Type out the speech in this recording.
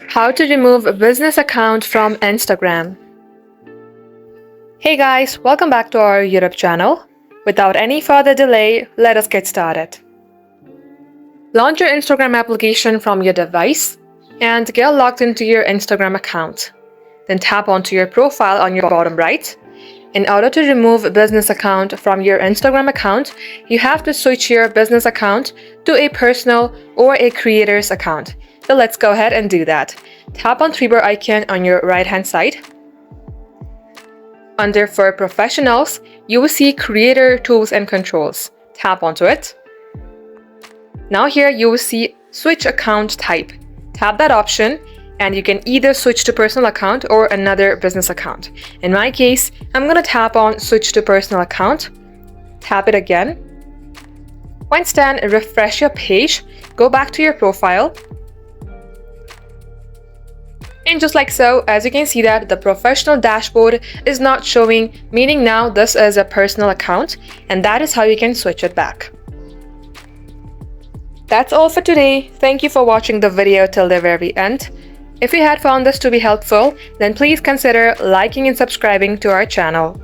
How to remove a business account from Instagram. Hey guys, welcome back to our YouTube channel. Without any further delay, let us get started. Launch your Instagram application from your device and get logged into your Instagram account. Then tap onto your profile on your bottom right. In order to remove a business account from your Instagram account, you have to switch your business account to a personal or a creator's account. So let's go ahead and do that. Tap on three bar icon on your right hand side. Under For Professionals, you will see Creator Tools and Controls. Tap onto it. Now here you will see Switch Account Type. Tap that option and you can either switch to personal account or another business account. In my case, I'm going to tap on Switch to Personal Account. Tap it again. Once done, refresh your page. Go back to your profile. And just like so, as you can see that the professional dashboard is not showing, meaning now this is a personal account, and that is how you can switch it back. That's all for today. Thank you for watching the video till the very end. If you had found this to be helpful, then please consider liking and subscribing to our channel.